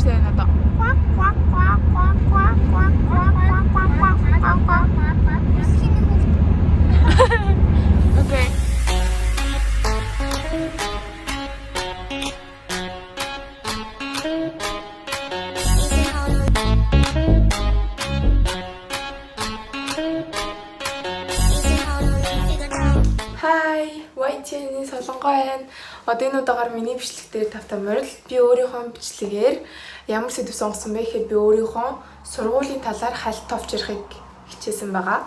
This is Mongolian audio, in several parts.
штэ надаа. Окей. Хай, YT-ний солонгой байна. Одоо энэ удаагаар миний бичлэг дээр тавтай морил. Би өөрийнхөө бичлэгээр ямар сэдв сонгосон бэ гэхэд би өөрийнхөө сургуулийн талаар хальт товч ярихыг хичээсэн байгаа.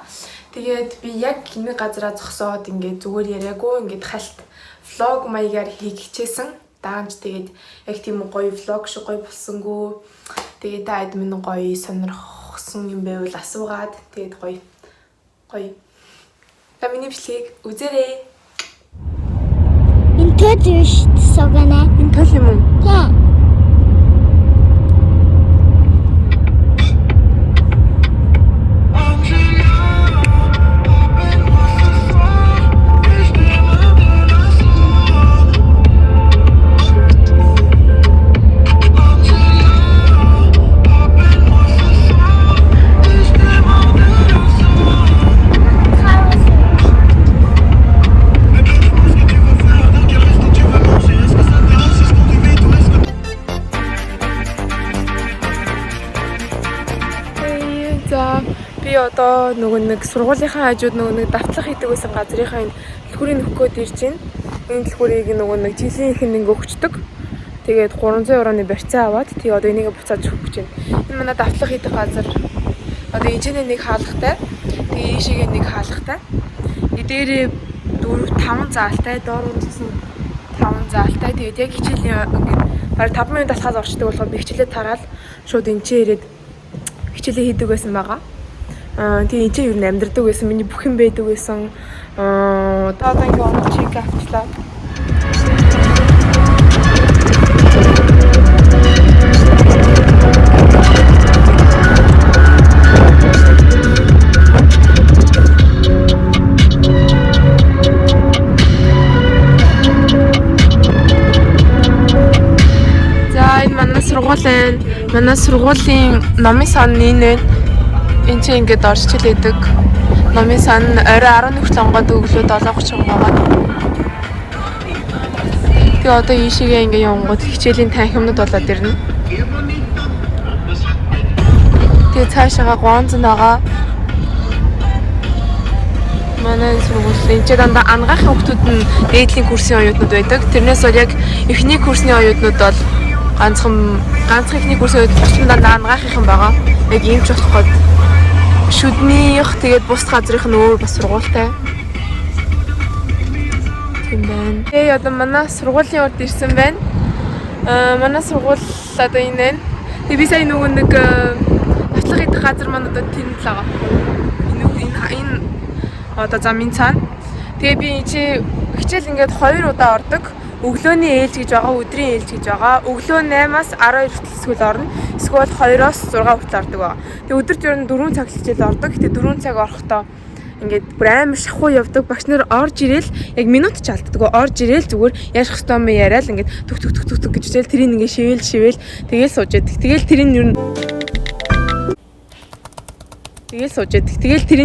Тэгээд би яг нэг газараа зогсоод ингээд зүгээр яриаггүй ингээд хальт влог маягаар хийх хичээсэн. Даанч тэгээд яг тийм гоё влог шиг гоё болсонгүй. Тэгээд та админ гоё сонирхсан юм байвал асуугаад тэгээд гоё. Та миний бичлэгийг үзээрэй. Энэ төл биш согана. Энэ төл юм уу? Яа. За би одоо нөгөө нэг сургуулийнхаа хажууд нөгөө нэг давтлах хийдэг байсан газрынхаа энэ дэлгүүрийг нөхөх гээд ирж байна. Энэ дэлгүүрийг нөгөө нэг жилийн ихэнд ингээ өгчдөг. Тэгээд 300 евроны барьцаа аваад тэгээ одоо энийг буцааж өгөх гэж байна. Энэ манай давтлах хийдэг газар. Одоо энэчнээ нэг хаалгатай. Тэгээ ийшээгээ нэг хаалгатай. Дээрээ 4 5 заалтай, доор унжсан 5 заалтай. Тэгээд яг хичээлийн ингээ бараг 5 минут алхаад орчдөг болохоор би хичээлээ тараад шууд энчээ ирээд хичээлээ хийдэг байсан байгаа. Тэгээ энэ юу амьдэрдэг байсан, миний бүх юм байдаг байсан. Одоо ингээ оног чек авчлаа. За энэ манай сургуулийн номын сан энэ энэ чинь ингээд орж хилээдэг. Номын сан орой 11 онгод өглөө 7:30 байгаа. Тэгээ одоо ийшээгээ ингээд явангууд хичээлийн танхимнууд болоод ирнэ. Тэгээ цаашаага гонц байгаа. Манай сургууль энэ ч дандаа ангаахын хүмүүсд нь дээдлийн курсын оюутнууд байдаг. Тэрнээс бол яг эхний курсны оюутнууд бол ганцхан эхний курсын оюутнууд дандаа ангаахын байгаа. Яг ийм ч болох гээд шүднийх тэгээд бус газрынх нь өөр бас сургуультай. Тийм байна. Тэгээ одоо манай сургуулийн урд ирсэн байна. Манай сургууль одоо энэ байна. Тэгээ би сая нөгөө нэг давтлах идэх газар маань одоо тэнд л байгаа. Энэ одоо замын цаана. Тэгээ би чи хичээл ингээд 2 удаа ордог. Өглөөний ээлж гэж байгаа, өдрийн ээлж гэж байгаа. Өглөө 8-аас 12 хүртэл эсвэл орно. Эсвэл 2-оос 6 хүртэл ордог байгаа. Тэгээ өдөрт ер нь 4 цаг хичээл ордог. Гэтэ 4 цаг орохдоо ингээд бүр амар шахуу явдаг. Багш нар орж ирээл яг минут ч алддаг. Орж ирээл зүгээр ярих хэвээр юм яриад ингээд түг гэж хичээл тэрийг ингээд шивэл тэгээл сууж яадаг. Тэгээл тэрийг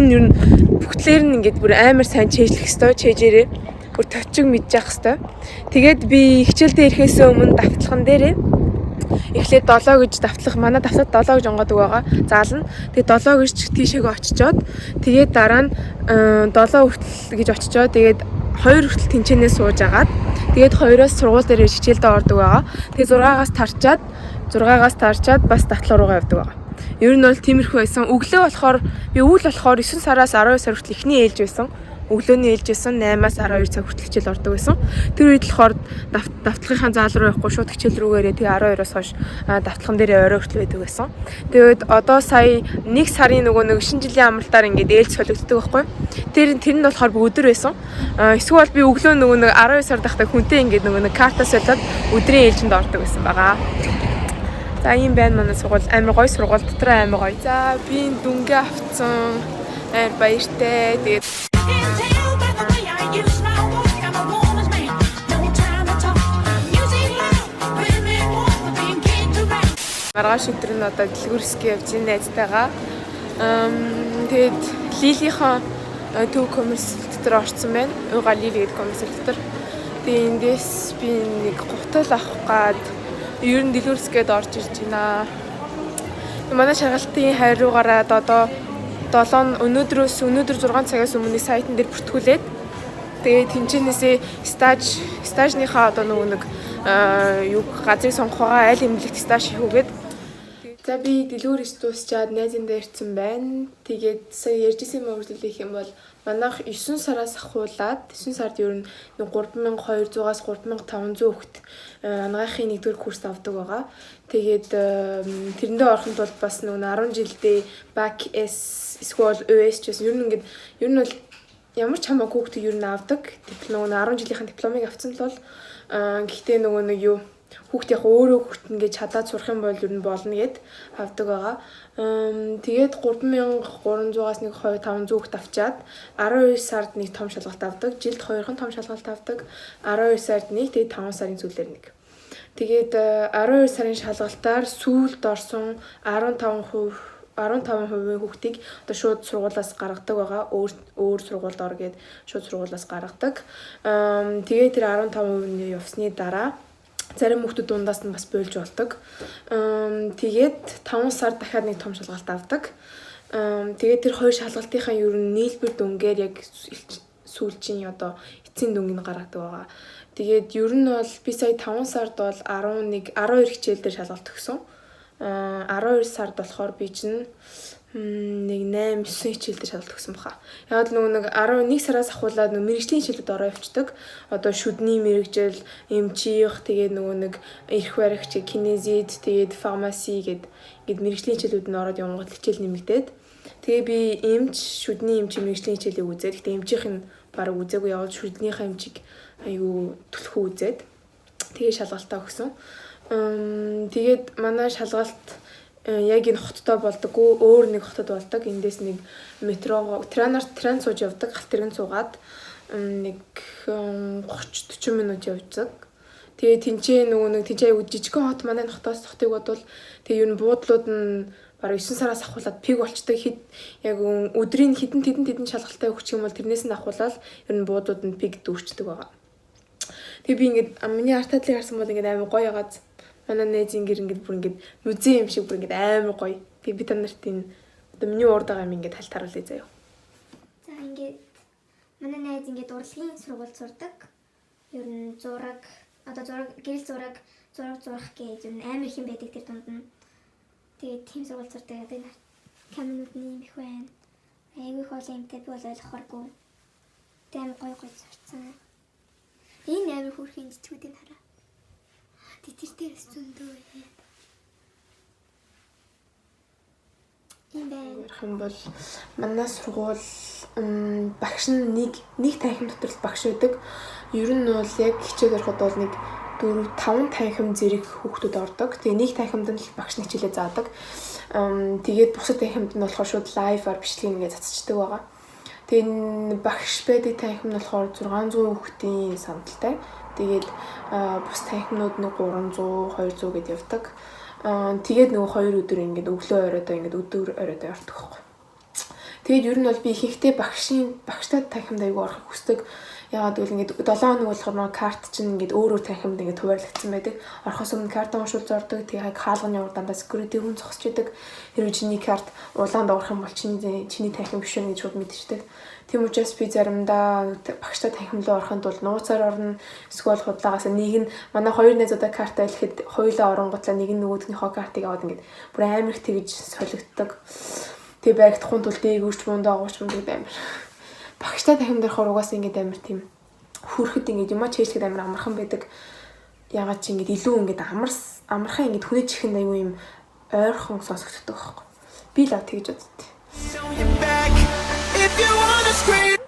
ер нь ер нь бүгдлээр нь ингээд бүр амар сайн чэйжлэх хэвээр чэйжээрээ бүр товчиг мэдчих хэвээр. Тэгээд би хичээлдээ ирэхээс өмнө давталхан дээрээ эхлээд 7 гэж давтлах манай давталт 7 гэж онгодог байгаа. Заална. Тэгээд 7 гэж тийшээгээ очичоод тэгээд дараа нь 7 хүртэл гэж очичоод тэгээд 2 хүртэл тэнцэнээс сууж агаад тэгээд 2-оос сургууль дээр хичээлдээ ордог байгаа. Тэгээд 6-аас тарчаад бас давтлал руугаа явдаг байгаа. Ер нь бол тиймэрхүү байсан. Өглөө болохоор 9 сараас 12 сар хүртэл эхний ээлж байсан. Өглөөний ээлж байсан 8-аас 12 цаг хүртэл хичээл ордог байсан. Тэр үед болохоор давтлагынхаа заал руу явахгүй шууд хичээл рүүгээрээ тэгээ 12-оос хойш давтлагын дээр орой хүртэл байдаг байсан. Тэгээд одоо сая 1 сарын нөгөө нэг шинэ жилийн амралтаар ингээд ээлж солигддог байхгүй. Тэр нь болохоор өдөр байсан. Эсвэл би өглөө нөгөө нэг 12 сар дахтаа хүнтэй ингээд нөгөө нэг картаа солиод өдрийн ээлжинд ордог байсан байгаа. За ийм байна манай сургууль. Амар гоё сургууль, дотор амар гоё. За би дүнгээ авцсан. Амар баяртай. Тэгээд Маргааш өдөр нь одоо дэлгүүрсгээ явж найзтайгаа. Тэгээд Лилийнхаа төв коммерс дотор орсон байна. Уга Лили гэдэг коммерс дотор. Тэгээд эндээс би нэг гутал авах гад ер нь дэлгүүрсгээд орж ирж байна. Манай шалгалтын хайруугаараа одоо өнөөдөр 6 цагаас өмнө сайтн дээр бүртгүүлээд тэгээд тэнцэнээсээ стажныхаа одоо нэг газрыг сонгох байгаа аль эмнэлэгт стаж хийх үгээд. За би дэлгүүрээс дуусчаад найзандаа ирсэн байна. Тэгээд сая ярьжсэн юм үргэлжлүүлэх юм бол манайх 9 сараас ахуулаад 9 сард ер нь 3200-аас 3500 хүүхэд анагаахын 1-р курс авдаг байгаа. Тэгээд тэрэндээ орохын тулд бас 10 жилдээ BAC S эсвэл ES ч гэсэн ер нь бол ямар ч хамаагүй хүүхэд ер нь авдаг. Диплом 10 жилийнхэн дипломыг авсан бол гэхдээ хүүхд яг өөрөө хүүхд ингэж чадаад сурах юм бол ер нь болно гэд авдаг байгаа. Тэгээд 3300-аас 1500 хүүхд авчаад 12 сард нэг том шалгалт авдаг. Жилд 2хан том шалгалт авдаг. 12 сард нэг, тэгээд 5 сарын сүүлээр нэг. Тэгээд 12 сарын шалгалтаар сүүлд орсон 15% хүүхдийг одоо шууд сургуулиас гаргадаг байгаа. Өөр сургуульд ор гээд шууд сургуулиас гаргадаг. Тэгээд тэр 15% явсны дараа зарим хүүхдүүд дундаас нь бас бойлж болдог. Тэгээд 5 сар дахиад нэг том шалгалт авдаг. Тэгээд тэр хоёр шалгалтынхаа ер нь нийлбэр дүнгээр яг сүүлчийн одоо эцсийн дүнгийг гаргадаг байгаа. Тэгээд ер нь бол би сая 5 сард бол 12 хичээл дээр шалгалт өгсөн. 12 сард болохоор би чинь нэг 8-9 хичээл дээр шалгалт өгсөн баха. Яг л нэг 11 сараас ахуулаад мэрэгжлийн хичээлүүд ороо явцдаг. Одоо шүдний мэрэгжил, эмчих, тэгээд нэг эрх баригч, кинезид, тэгээд фармаси гээд мэрэгжлийн хичээлүүд нь ороод явгад хичээл нэмэгдээд. Тэгээ би шүдний эмчийн мэрэгжлийн хичээлийг үзээд. Гэтэ эмчих нь бараг үзээгүй явал шүднийхээ эмчийг аюу төлхөө үзээд. Тэгээ шалгалтаа өгсөн. Тэгээд манай шалгалт яг энэ хоттой болдоггүй, өөр нэг хотод болдог. Эндээс нэг трен сууж явдаг, галт тэрэгэн суугаад нэг 30-40 минут явдаг. Тэгээ тэнцээ аюу жижигхэн хот манай хотоос хотыг бодвол тэгээ ер нь буудлууд нь бараг 9 сараас ахуулаад пиг болчдаг. Яг өдрийн хэдэн шалгалтаа өгчих юм бол тэрнээс нь ахуулаад ер нь буудлууд нь пиг дүүрчдэг байгаа. Тэгээ би ингээд миний арт татлыг харсан бол ингээд амар гоё ягаад манай найзын гэр ингээд бүр ингээд музей юм шиг бүр ингээд амар гоё. Тэгээ би та нарт энэ одоо миний урд байгаа юм ингээд хальт харуулъя заяа. За ингээд манай найз ингээд урлагийн сургуульд сурдаг. Ер нь гэрэл зураг зурах гэж ер нь амар их юм байдаг тэр дунд нь. Тэгээд тийм сургуульд сурдаг. Одоо энэ камерууд нь юм их байна. Айгүй хоол юмтай би бол ойлгохоргүй. Тэгээд амар гоё сурцсан. Энэ амар хүүрхийн жижигүүдийг хараа. Тэтэр дээрс зөндөө байна. Ярих юм бол манай сургууль багш нь нэг танхим дотор л багш байдаг. Ер нь бол яг хичээл ороход бол нэг 4-5 танхим зэрэг хүүхдүүд ордог. Тэгээ нэг танхимд нь л багш нь хичээлээ заадаг. Тэгээд бусад танхимд нь болохоор шууд лайваар бичлэг ингээд цацчдаг байгаа. Тэгээ багш байдаг танхим нь болохоор 600 хүүхдийн самталтай. Тэгээд бус танхимнууд нэг 300, 200 гэд явдаг. Тэгээд нөгөө 2 өдөр ингээд өглөө оройдоо ингээд өдөр оройдоо явдаг байхгүй. Тэгээд ер нь бол би ихэнхдээ багштай танхимд аягүй орохыг хүсдэг. Яагаад гэвэл ингээд 7 хоног болохоор карт чинь ингээд өөр танхимд ингээд хуваарлагдсан байдаг. Орохоос өмнө карт уншуулж ордог. Тэгээд хаалганы урд дандаа security хүн зогсож идэг. Хэрвээ чиний карт улаанд орох юм бол чиний танхим биш вэ гэж шууд мэдчихдэг. Тийм учраас би заримдаа багштай танхимлуу орохын тулд нууцаар орно. Эсвэл худлагаас нэг нь манай хоёр найзуудаа карт айлхэд хоёулаа оронготлаа нэг нь нөгөөдгийнхөө картыг аваад ингээд бүр амар их тэгж солигддог. Тэгээ баригдахын тулд дээгүүрч мундаа агуулч мунд гэдэг амар. Багштай танхимд орохоор угаасаа ингээд амар тийм хүүрхэд ингээд юмаа чэйжлэхэд амар амархан байдаг. Ягаад чи ингээд илүү ингээд амархан ингээд хүнэж ихэн аюу юм ойрхон сонсогддог байхгүй. Би л тэгж боддтой. If you wanna scream,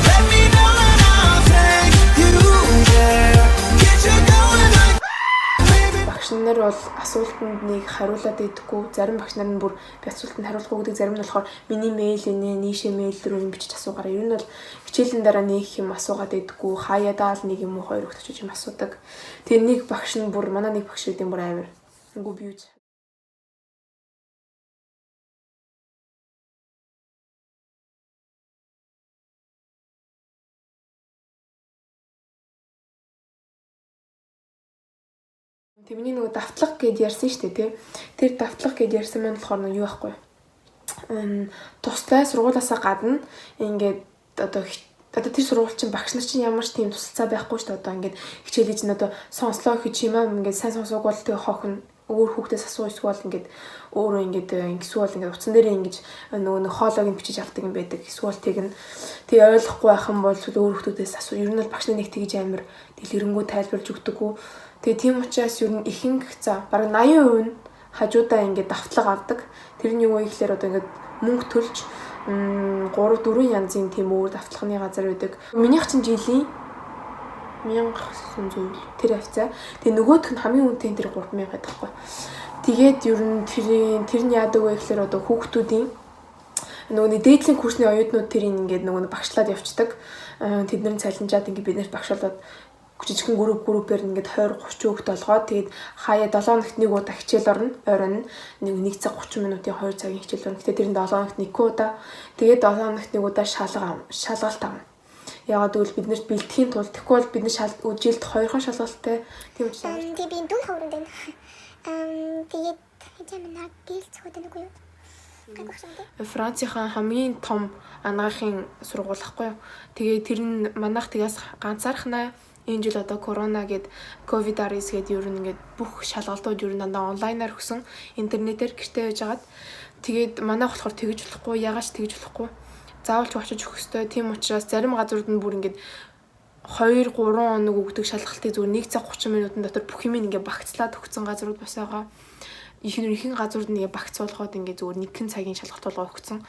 let me know and I'll take you there. Get you going like baby. Багш нар бол асуултанд нэг хариулаад идэггүй. Зарим багш нар нь бүр би асуултанд хариулахгүй гэдэг, зарим нь болохоор миний мэйл энэ нийшээ мэйл рүү бичиж асуугаараа. Ер нь бол хичээлийн дараа нэг юм асуугаад байдаггүй. Хаяадаа л нэг юм уу хоёр өгч юм асуудаг. Тэгээ нэг багш нь бүр манай нэг багш үдийн бүр амар. Үгүй би үз. Тэрний нөгөө давтлага гэд ярьсан шүү дээ тий. Тэр давтлага гэд ярьсан маань болохоор юу байхгүй. Тустай сургуулаасаа гадна ингээд одоо тэр сургууль чинь багш нар чинь ямар ч тийм тусалцаа байхгүй шүү дээ. Одоо ингээд хичээлээ чинь одоо сонслоо гэж юм аа ингээд сайн сонсоогүй бол тэгээ хохно өөр хүүхдээс асуу эсвэл ингээд өөрөө ингээд эсвэл ингээд утсан дээрээ ингэж нөгөө нэг хоолойг нь бичиж авдаг юм байдаг. Эсвэл тэгнэ. Тэгээ ойлгохгүй байх юм бол өөр хүүхдүүдээс асуу. Ер нь бол багш нар нэг тэгж амар дэлгэрэнгүй тайлбарлаж өгдөггүй. Тэгээ тийм учраас ер нь ихэнх бараг 80% нь хажуудаа ингээд давтлага авдаг. Тэрний юу ихлээр одоо ингээд мөнгө төлж 3-4 янзын тийм өөр давтлагын газар байдаг. Минийх чинь жилийн 1900 тэр хавцаа. Тэгээ нөгөөх нь хамгийн үнэтэй тэр 3000 байдаг хгүй. Тэгээд ер нь тэрний яадаг вэ гэхэлэр одоо хүүхдүүдийн нөгөө дээдлийн курсны оюутнууд тэрийг ингээд нөгөө багшлаад явцдаг. Тэдний цалинжаад ингээд биднээс багшуулаад жижигхэн группээр ингээд 20-30 хүүхэд болгоод тэгээд хаяа 7 хоногт нэг удаа хичээл орно. Оройн нэг цаг 30 минутын 2 цагийн хичээл орно. Гэтэ тэрэн 7 хоногт нэг удаа тэгээд 7 хоногт нэг удаа шалгалт авна. Ягаад гэвэл бид нарт бэлтгэхийн тулд тэгэхгүй бол бид нар жилд 2 хон шалгалттай тийм учраас. Тэгээд би дүн хаврын дээр. Тэгээд хэмээн гэлцэхэд нэг юу? Францын хамгийн том анагаахын сургууль ахгүй юу. Тэгээд тэр нь манайх тэгээс ганцаархнаа энэ жил одоо корона гэд ковид-19 гэд ер нь ингээд бүх шалгалтууд ер нь дандаа онлайнаар өгсөн. Интернетээр гэртээ байж агаад тэгээд манайх болохоор тэгж болохгүй, ягаад ч тэгж болохгүй. Заавалч очиж өгөх ёстой. Тийм учраас зарим газрууд нь бүр ингээд 2-3 хоног өгдөг шалгалтыг зүгээр 1 цаг 30 минутын дотор бүх юм ингээд багцлаад өгсөн газрууд бас байгаа. Ихэнх газрууд нь ингээд багцуулгаад ингээд зүгээр 1 цагийн шалгалт болгоо өгсөн.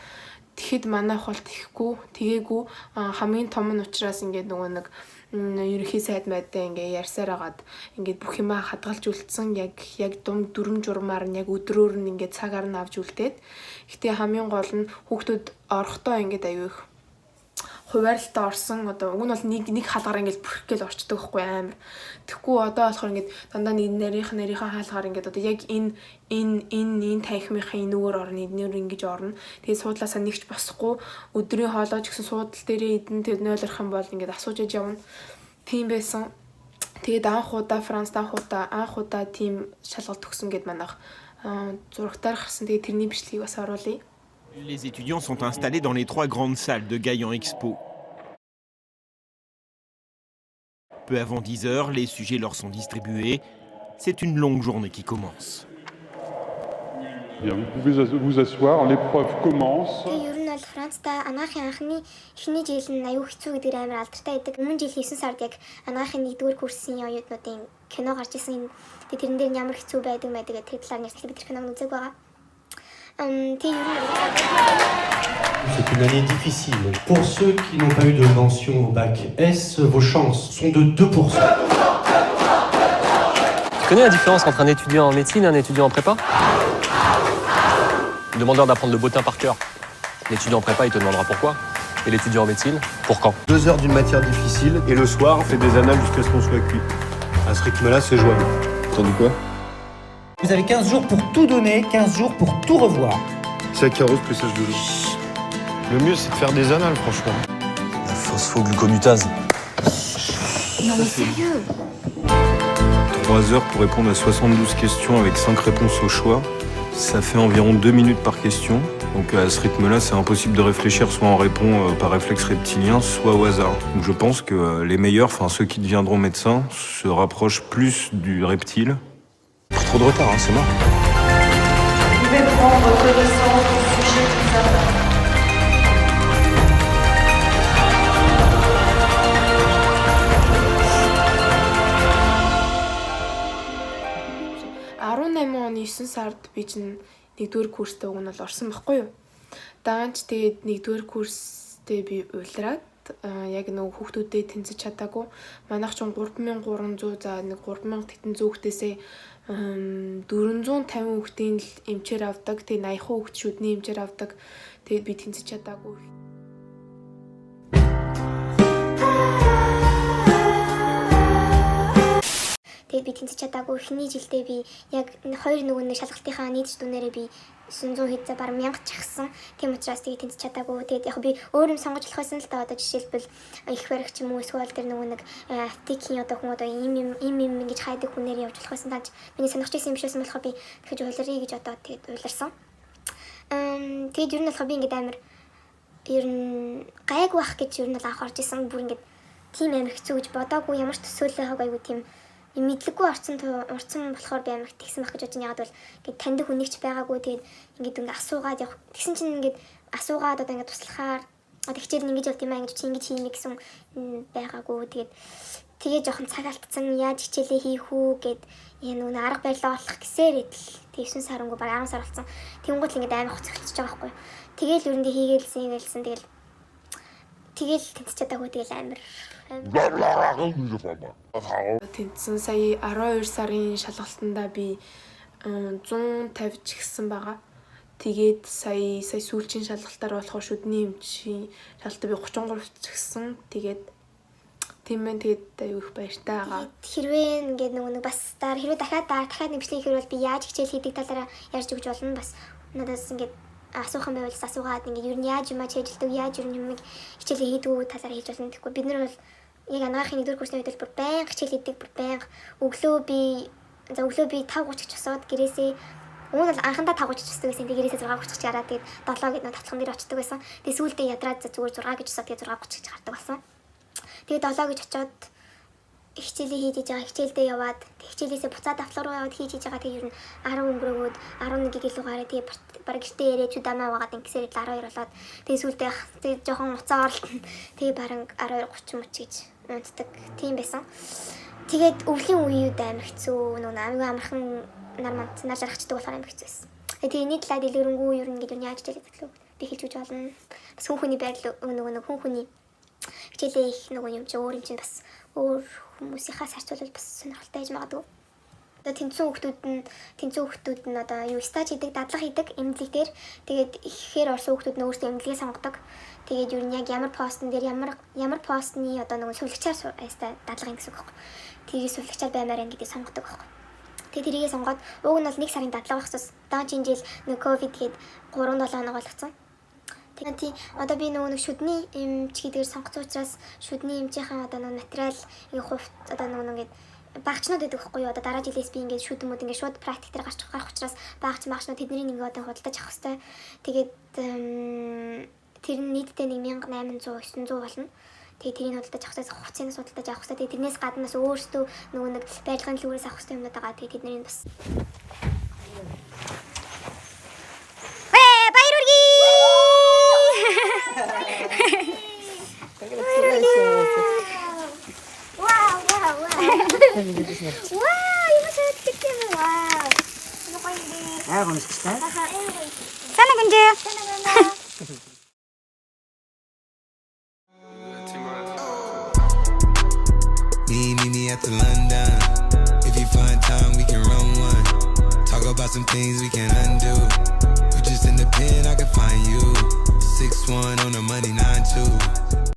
Тэгэхэд манайх бол тэгээгүй хамгийн том нь учраас ингээд нөгөө нэг ерөнхий сайд майдаа ингээ ярьсаар агаад ингээд бүх юмаа хадгалж үлдсэн яг дүрм журмаар нь яг өдрөөр нь ингээ цагаар нь авч үлдээд. Гэтэ хамгийн гол нь хүүхдүүд орохдоо ингээд аюу их хуваарлалтаа орсон. Одоо уг нь бол нэг хаалгаар ингээд бүрхгээл орчдөг байхгүй амар. Тэгэхгүй одоо болохоор ингээд дандаа нэг нарийнхаа хаалгаар ингээд одоо яг энэ танхимынхаа нүгээр орно, эднэр ингэж орно. Тэгээд суудлаасаа нэгч босхгүй өдрийн хоолой ч гэсэн суудал дээрээ эдэн тэр нойлрох юм бол ингээд асууж яж явна. Тийм байсан. Тэгээд анх удаа тийм шалгалт өгсөн гэд манайх зурагтаар гарсан. Тэгээд тэрний бичлэгийг бас оруулъя. Les étudiants sont installés dans les 3 grandes salles de Gaillan Expo. Peu avant 10 heures, les sujets leur sont distribués. C'est une longue journée qui commence. Bien, vous pouvez vous asseoir, l'épreuve commence. Францда анагаахын анхны эхний жил нь аюу хэцүү гэдгээр амар алдартай байдаг. Өмнө жил 9 сард яг анагаахын 1-р курсын оюутнуудын кино гарч ирсэн. Тэгээд тэрэн дээр ямар хэцүү байдаг гэдэг тэр талаар нэрслэг бид киног үзег байгаа. C'est une année difficile. Pour ceux qui n'ont pas eu de mention au bac S, vos chances sont de 2%. Tu connais la différence entre un étudiant en médecine et un étudiant en prépa? Le demandeur d'apprendre le bottin par cœur. L'étudiant en prépa, il te demandera pourquoi. Et l'étudiant en médecine, pour quand. 2 heures d'une matière difficile et le soir, on fait des annales jusqu'à ce qu'on soit cuit. À ce rythme-là, c'est jouable. T'as dit quoi? Vous avez 15 jours pour tout donner, 15 jours pour tout revoir. C'est à Caros que ça se joue. Le mieux, c'est de faire des annales, franchement. La phosphoglucomutase. Non mais sérieux? 3 heures pour répondre à 72 questions avec 5 réponses au choix. Ça fait environ 2 minutes par question. Donc à ce rythme-là, c'est impossible de réfléchir. Soit on répond par réflexe reptilien, soit au hasard. Donc je pense que les meilleurs, enfin ceux qui deviendront médecins, se rapprochent plus du reptile. Trop de retard, c'est mort. Vous pouvez prendre connaissance du sujet de l'examen. оны 9 сард би чинь 1-р курстэй уг нь бол орсон байхгүй юу. Даанч тэгээд 1-р курстэй би улираад яг нэг хүүхдүүдэд тэнцэж чадаагүй. Манайх ч 3300 за нэг 3800 хүүхдээсээ 450 хүүхдийн л эмчээр авдаг. Тэгээд 80 хүүхд шүдний эмчээр авдаг. Тэгээд би тэнцэж чадаагүй. Тэгээд би тэнцэж чадаагүй. Эхний жилдээ би яг хоёр нөгөө нэг шалгалтынхаа нийтж дүнээрээ би 900 хэд бараг 1000 чагсан. Тийм учраас тэгээд тэнцэж чадаагүй. Тэгээд яг би өөр юм сонгож болох байсан л та одоо жишээлбэл их барих ч юм уу эсвэл тэр нөгөө нэг аптекийн одоо хүн одоо им ингэж хайдаг хүнээр явж болох байсан. Тааж миний сонирхож байсан юм биш байсан болохоор би тэгэж уйларыг гэж одоо тэгээд уйларсан. Тэгээд ер нь болохоор би ингээд амар ер нь гайг байх гэж ер нь анх орж исэн бүр ингээд тийм амар хэцүү гэж бодоогүй ямар ч төсөөлөл байгаагүй тийм мэдлэггүй орцсон болохоор би амар тэгсэн байх гэж бодож яагаад бол ингээд таньдаг хүн нэг ч байгаагүй тэгээд ингээд асуугаад явах тэгсэн чинь ингээд асуугаад одоо ингээд туслахаар одоо хичээл нь ингэж явд юм аа ингэж чи ингэж хиймэ гэсэн байгаагүй тэгээд жоохон цаг алдсан яаж хичээлээ хийх үү гэд энэ нүг арга барилаа олох гэсээр идэл тэгсэн сарангүй баг 10 сар болсон. Тэнгуут л ингээд амар хуцгалчихж байгаа байхгүй. Тэгэл өрөндөө хийгээлсэн тэгэл тэнцэж чадаагүй тэгэл амар тэнцсэн сая 12 сарын шалгалтандаа би 150 ч гисэн байгаа. Тэгээд сая сүүлчийн шалгалтаар болохоор шүдний эмчийн шалгалтаа би 33 ч гисэн. Тэгээд тийм байна. Тэгээд аюу их баяртай байгаа. Хэрвээ ингээд нэг бас хэрвээ дахиад нэмшлэх хэрэг бол би яаж хичээл хийдэг талаараа ярьж өгч болно. Бас надаас ингээд асуух юм байвал асуугаад ингээд ер нь яаж юм чийжилдэг яаж ер нь юм хичээлээ хийдэг талаараа хийж болно. Тэгэхгүй бид нар бол яг анагаахын 1-р курсны үед бүр байнга хичээл хийдэг бүр байнга өглөө би 5:30 ч босоод гэрээсээ уун бол анхандаа 5:30 ч босдог байсан. Тэгээд гэрээсээ 6:30 ч гараад тэгээд 7 гэд тавталхан дээр очдөг байсан. Тэгээд сүүлдээ ядраад зүгээр 6 гэж босоод тэгээд 6:30 ч гардаг болсон. Тэгээд 7 гэж очиод хичээлээ хийж байгаа хичээлдээ яваад хичээлээсээ буцаад автлага руу яваад хийж байгаа тэгээд ер нь 10 өнгөрөөгөөд 11 гэлүү гараад тэгээд бараг гэртээ ирээд чудамаа вагаад ингэсээр 12 болоод тэгээд сүүлдээ тэгээд жоохон уцаа оролтон тэгээд бараг 12:30 мөч гэж унтдаг тийм байсан. Тэгээд өвлийн үеуд амар хэцүү нөгөө аймаг амархан нар жаргачдаг болохоор амар хэцүү байсан. Тэгээд нэг талаа дэлгэрэнгүй ер нь гэж яаж хэлэх вэ? Би хэлж өгч болно. Бас хүн хүний байрлал нөгөө хүн хүний хичээлээ их нөгөө юм чи өөр юм чинь бас өөр хүмүүсийнхаа зарцуулбал бас сонирхолтой байж магадгүй. Одоо тэнцүү хүүхдүүд нь одоо юу стаж хийдэг, дадлага хийдэг эмнэлэг дээр. Тэгээд ихээр орсон хүүхдүүд нь өөрсдөө эмнэлгээ сонгодог. Тэгээд юу яг ямар постн дээр ямар постны одоо нөгөө сүлгчээр дадлага гэсэн үг байхгүй. Тэгээд сүлгчээр баймаар ингэдэг сонгодог байхгүй. Тэгээд тэрийгээ сонгоод уг нь бол 1 сарын дадлага багцаас даанч жил нөгөө ковид гээд 3-7 хоног болгоцсон. Тэгээд одоо би нөгөө шүдний эмч гэдгээр сонгоцсон учраас шүдний эмчийнхаа одоо нөгөө материал ингээ хувьт одоо нөгөө багчнууд гэдэг байхгүй юу одоо дараа жилээс би ингээ шүдмүүд ингээ шууд практик дээр гарах учраас багчнууд тэдний ингээ одоо худалдаж авах хэрэгтэй. Тэгээд тэр нь нийтдээ 1800 900 болно. Тэгээд тэрийг худалдаж авах хэрэгтэй, хувцсыг худалдаж авах хэрэгтэй. Тэгээд тэрнээс гаднаас өөрсдөө нөгөө нэг байрлагын төлөвөөс авах хэрэгтэй юмнууд байгаа. Тэгээд тэдний бас Sana Gunje. Meet me at the London. If you find time, we can run one. Talk about some things we can undo. You just in the pen, I can find you. 6'1" on the money, 9'2".